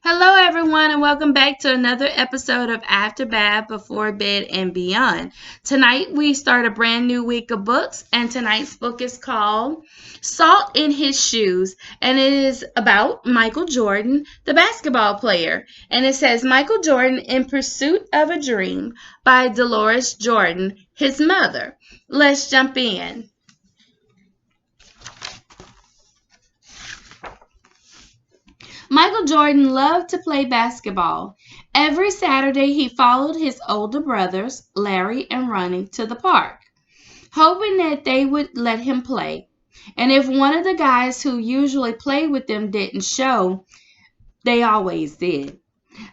Hello, everyone, and welcome back to another episode of After Bath, Before Bed, and Beyond. Tonight, we start a brand new week of books, and tonight's book is called Salt in His Shoes, and it is about Michael Jordan, the basketball player. And it says Michael Jordan in Pursuit of a Dream by Dolores Jordan, his mother. Let's jump in. Michael Jordan loved to play basketball. Every Saturday, he followed his older brothers, Larry and Ronnie, to the park, hoping that they would let him play. And if one of the guys who usually played with them didn't show, they always did.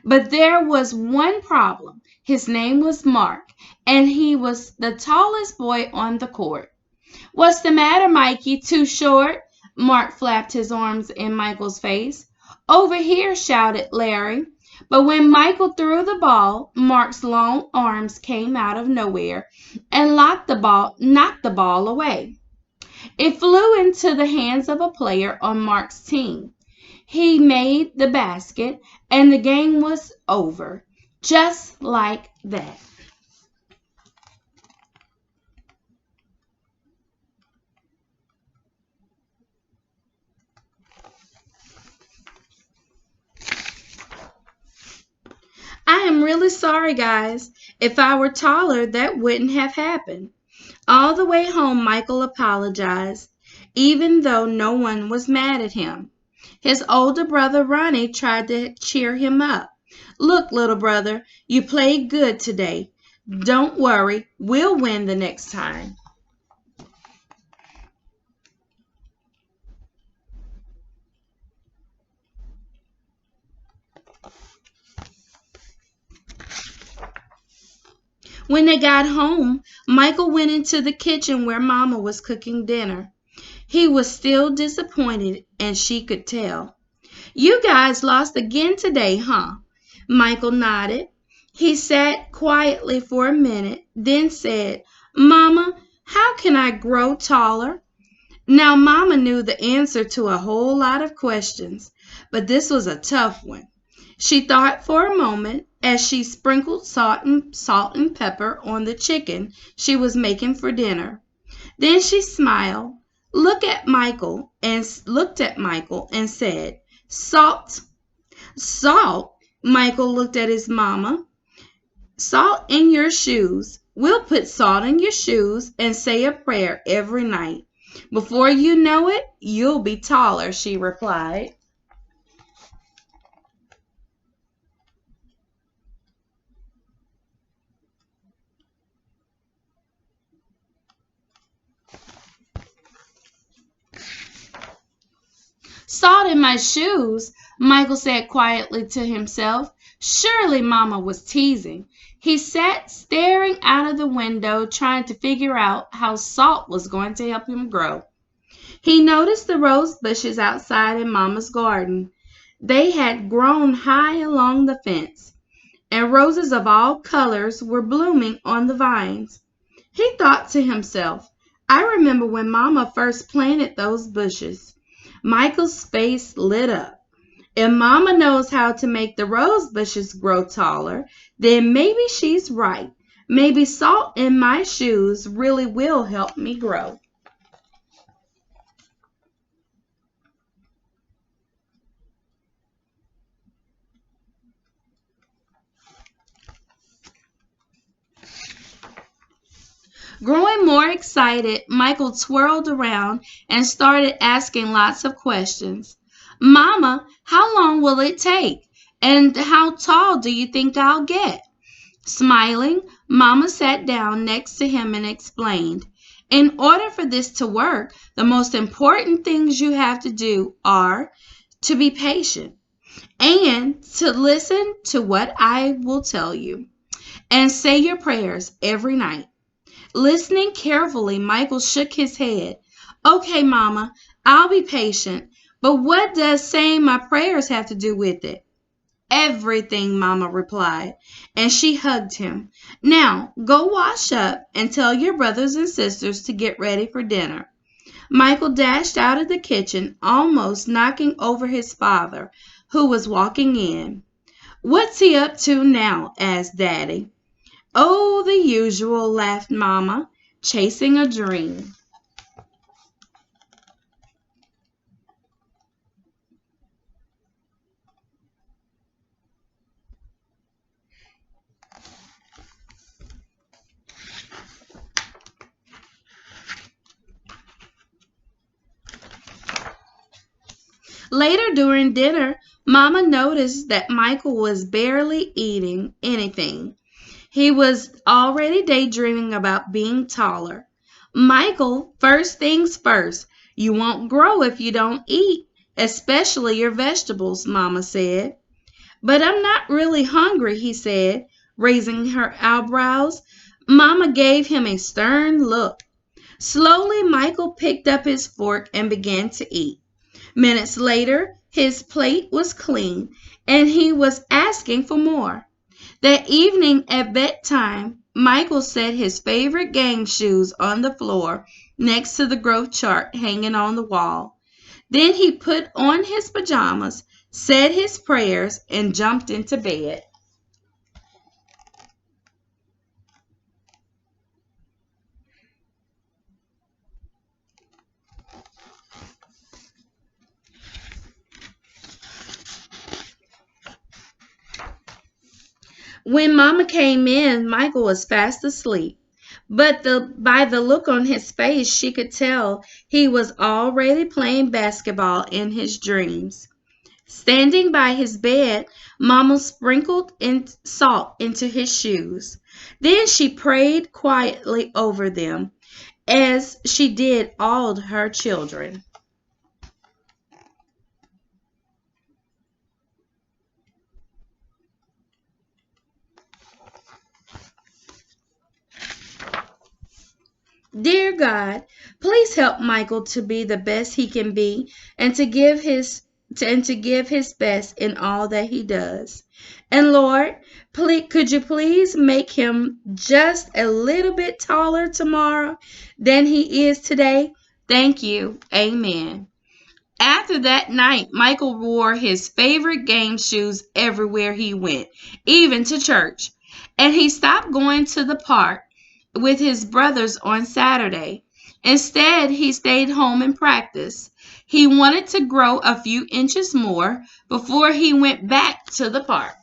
But there was one problem. His name was Mark, and he was the tallest boy on the court. "What's the matter, Mikey? Too short?" Mark flapped his arms in Michael's face. "Over here," shouted Larry. But when Michael threw the ball, Mark's long arms came out of nowhere and knocked the ball away. It flew into the hands of a player on Mark's team. He made the basket, and the game was over. Just like that. I am really sorry, guys. If I were taller, that wouldn't have happened. All the way home, Michael apologized, even though no one was mad at him. His older brother Ronnie tried to cheer him up. "Look, little brother, you played good today. Don't worry, we'll win the next time." When they got home, Michael went into the kitchen where Mama was cooking dinner. He was still disappointed, and she could tell. "You guys lost again today, huh?" Michael nodded. He sat quietly for a minute, then said, "Mama, how can I grow taller?" Now, Mama knew the answer to a whole lot of questions, but this was a tough one. She thought for a moment as she sprinkled salt and pepper on the chicken she was making for dinner. Then she smiled, looked at Michael and said, "Salt." "Salt?" Michael looked at his mama. "Salt in your shoes. We'll put salt in your shoes and say a prayer every night. Before you know it, you'll be taller," she replied. "Salt in my shoes," Michael said quietly to himself. Surely Mama was teasing. He sat staring out of the window, trying to figure out how salt was going to help him grow. He noticed the rose bushes outside in Mama's garden. They had grown high along the fence, and roses of all colors were blooming on the vines. He thought to himself, "I remember when Mama first planted those bushes." Michael's face lit up. If Mama knows how to make the rose bushes grow taller, then maybe she's right. Maybe salt in my shoes really will help me grow. Growing more excited, Michael twirled around and started asking lots of questions. "Mama, how long will it take? And how tall do you think I'll get?" Smiling, Mama sat down next to him and explained, "In order for this to work, the most important things you have to do are to be patient and to listen to what I will tell you and say your prayers every night." Listening carefully, Michael shook his head. "Okay, Mama, I'll be patient. But what does saying my prayers have to do with it?" "Everything," Mama replied, and she hugged him. "Now, go wash up and tell your brothers and sisters to get ready for dinner." Michael dashed out of the kitchen, almost knocking over his father, who was walking in. "What's he up to now?" asked Daddy. "Oh, the usual," laughed Mama, "chasing a dream." Later during dinner, Mama noticed that Michael was barely eating anything. He was already daydreaming about being taller. "Michael, first things first, you won't grow if you don't eat, especially your vegetables," Mama said. "But I'm not really hungry," he said, raising her eyebrows. Mama gave him a stern look. Slowly, Michael picked up his fork and began to eat. Minutes later, his plate was clean, and he was asking for more. That evening at bedtime, Michael set his favorite game shoes on the floor next to the growth chart hanging on the wall. Then he put on his pajamas, said his prayers, and jumped into bed. When Mama came in, Michael was fast asleep. But by the look on his face, she could tell he was already playing basketball in his dreams. Standing by his bed, Mama sprinkled salt into his shoes. Then she prayed quietly over them, as she did all her children. "Dear God, please help Michael to be the best he can be and to give his best in all that he does. And Lord, could you please make him just a little bit taller tomorrow than he is today? Thank you. Amen." After that night, Michael wore his favorite game shoes everywhere he went, even to church. And he stopped going to the park with his brothers on Saturday. Instead, he stayed home and practiced. He wanted to grow a few inches more before he went back to the park.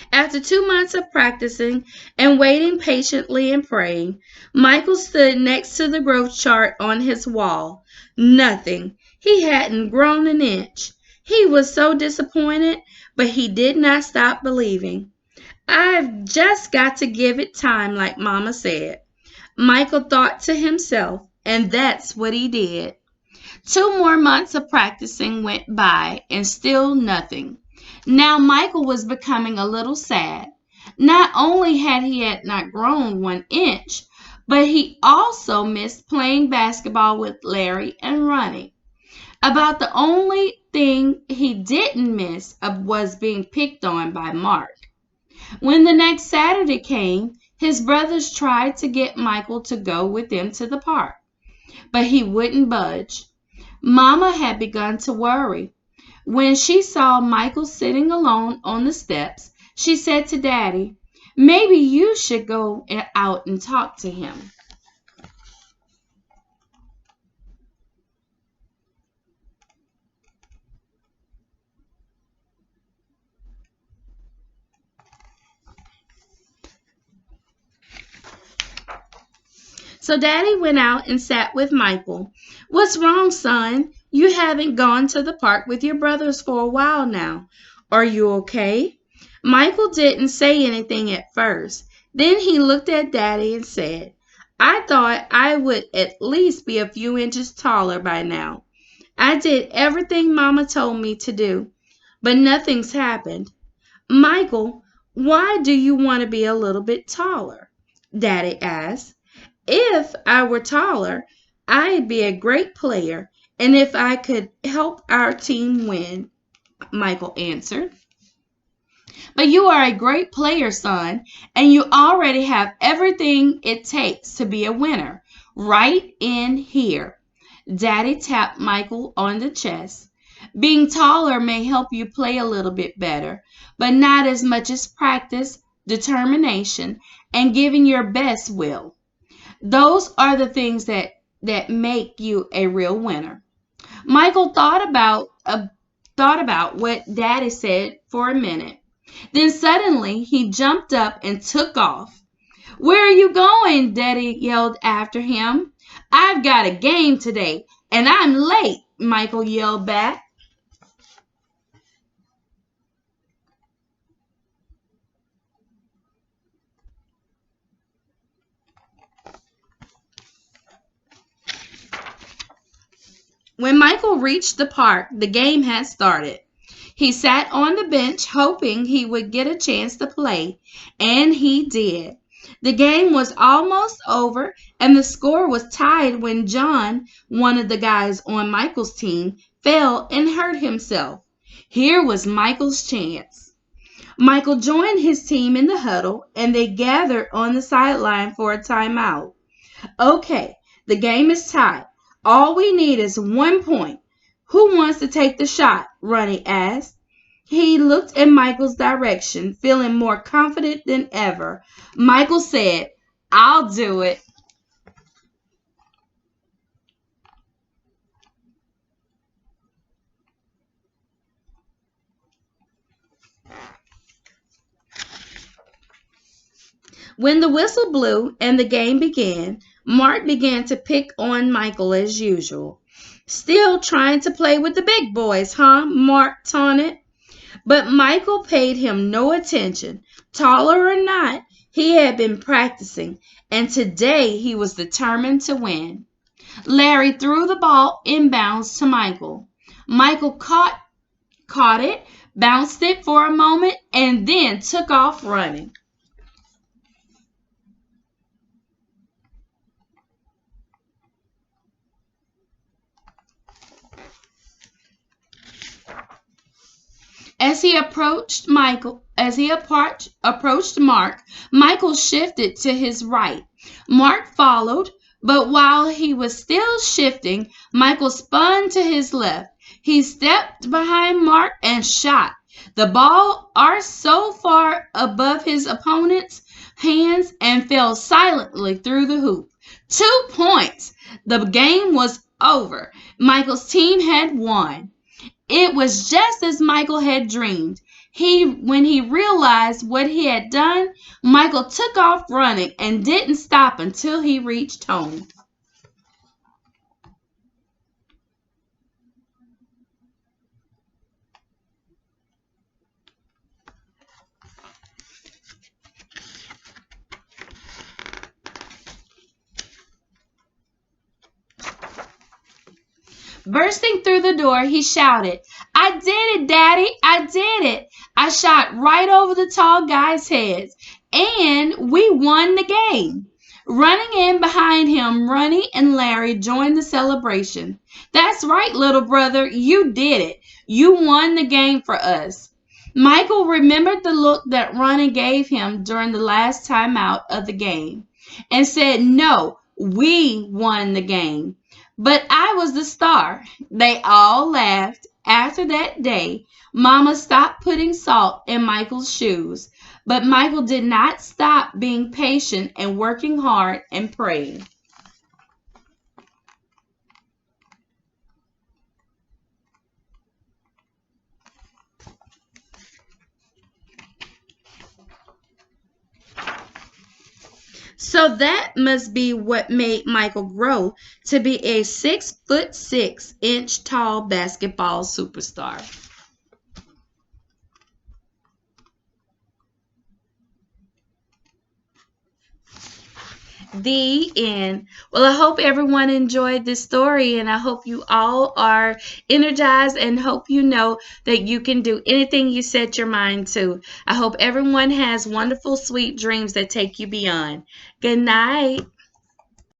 After 2 months of practicing and waiting patiently and praying, Michael stood next to the growth chart on his wall. Nothing. He hadn't grown an inch. He was so disappointed, but he did not stop believing. "I've just got to give it time, like Mama said," Michael thought to himself, and that's what he did. 2 more months of practicing went by and still nothing. Now Michael was becoming a little sad. Not only had not grown 1 inch, but he also missed playing basketball with Larry and Ronnie. About the only thing he didn't miss was being picked on by Mark. When the next Saturday came, his brothers tried to get Michael to go with them to the park, but he wouldn't budge. Mama had begun to worry. When she saw Michael sitting alone on the steps, she said to Daddy, "Maybe you should go out and talk to him." So Daddy went out and sat with Michael. "What's wrong, son? You haven't gone to the park with your brothers for a while now. Are you okay?" Michael didn't say anything at first. Then he looked at Daddy and said, "I thought I would at least be a few inches taller by now. I did everything Mama told me to do, but nothing's happened." "Michael, why do you want to be a little bit taller?" Daddy asked. "If I were taller, I'd be a great player, and if I could help our team win," Michael answered. But you are a great player, son, and you already have everything it takes to be a winner. Right in here. Daddy tapped Michael on the chest. Being taller may help you play a little bit better, but not as much as practice, determination, and giving your best will. Those are the things that make you a real winner. Michael thought about what Daddy said for a minute. Then suddenly he jumped up and took off. "Where are you going?" Daddy yelled after him. "I've got a game today, and I'm late," Michael yelled back. When Michael reached the park, the game had started. He sat on the bench hoping he would get a chance to play, and he did. The game was almost over, and the score was tied when John, one of the guys on Michael's team, fell and hurt himself. Here was Michael's chance. Michael joined his team in the huddle, and they gathered on the sideline for a timeout. "Okay, the game is tied. All we need is 1 point. Who wants to take the shot?" Ronnie asked. He looked in Michael's direction, feeling more confident than ever. Michael said, "I'll do it." When the whistle blew and the game began, Mark began to pick on Michael as usual. "Still trying to play with the big boys, huh?" Mark taunted. But Michael paid him no attention. Taller or not, he had been practicing, and today he was determined to win. Larry threw the ball inbounds to Michael. Michael caught it, bounced it for a moment, and then took off running. As he approached Mark, Michael shifted to his right. Mark followed, but while he was still shifting, Michael spun to his left. He stepped behind Mark and shot. The ball arced so far above his opponent's hands and fell silently through the hoop. 2 points! The game was over. Michael's team had won. It was just as Michael had dreamed. When he realized what he had done, Michael took off running and didn't stop until he reached home. Bursting through the door, he shouted, "I did it, Daddy! I did it! I shot right over the tall guys' heads, and we won the game!" Running in behind him, Ronnie and Larry joined the celebration. "That's right, little brother, you did it. You won the game for us." Michael remembered the look that Ronnie gave him during the last timeout of the game and said, "No, we won the game. But I was the star." They all laughed. After that day, Mama stopped putting salt in Michael's shoes. But Michael did not stop being patient and working hard and praying. So that must be what made Michael grow to be a 6'6" tall basketball superstar. The end. Well, I hope everyone enjoyed this story, and I hope you all are energized and hope you know that you can do anything you set your mind to. I hope everyone has wonderful, sweet dreams that take you beyond. Good night.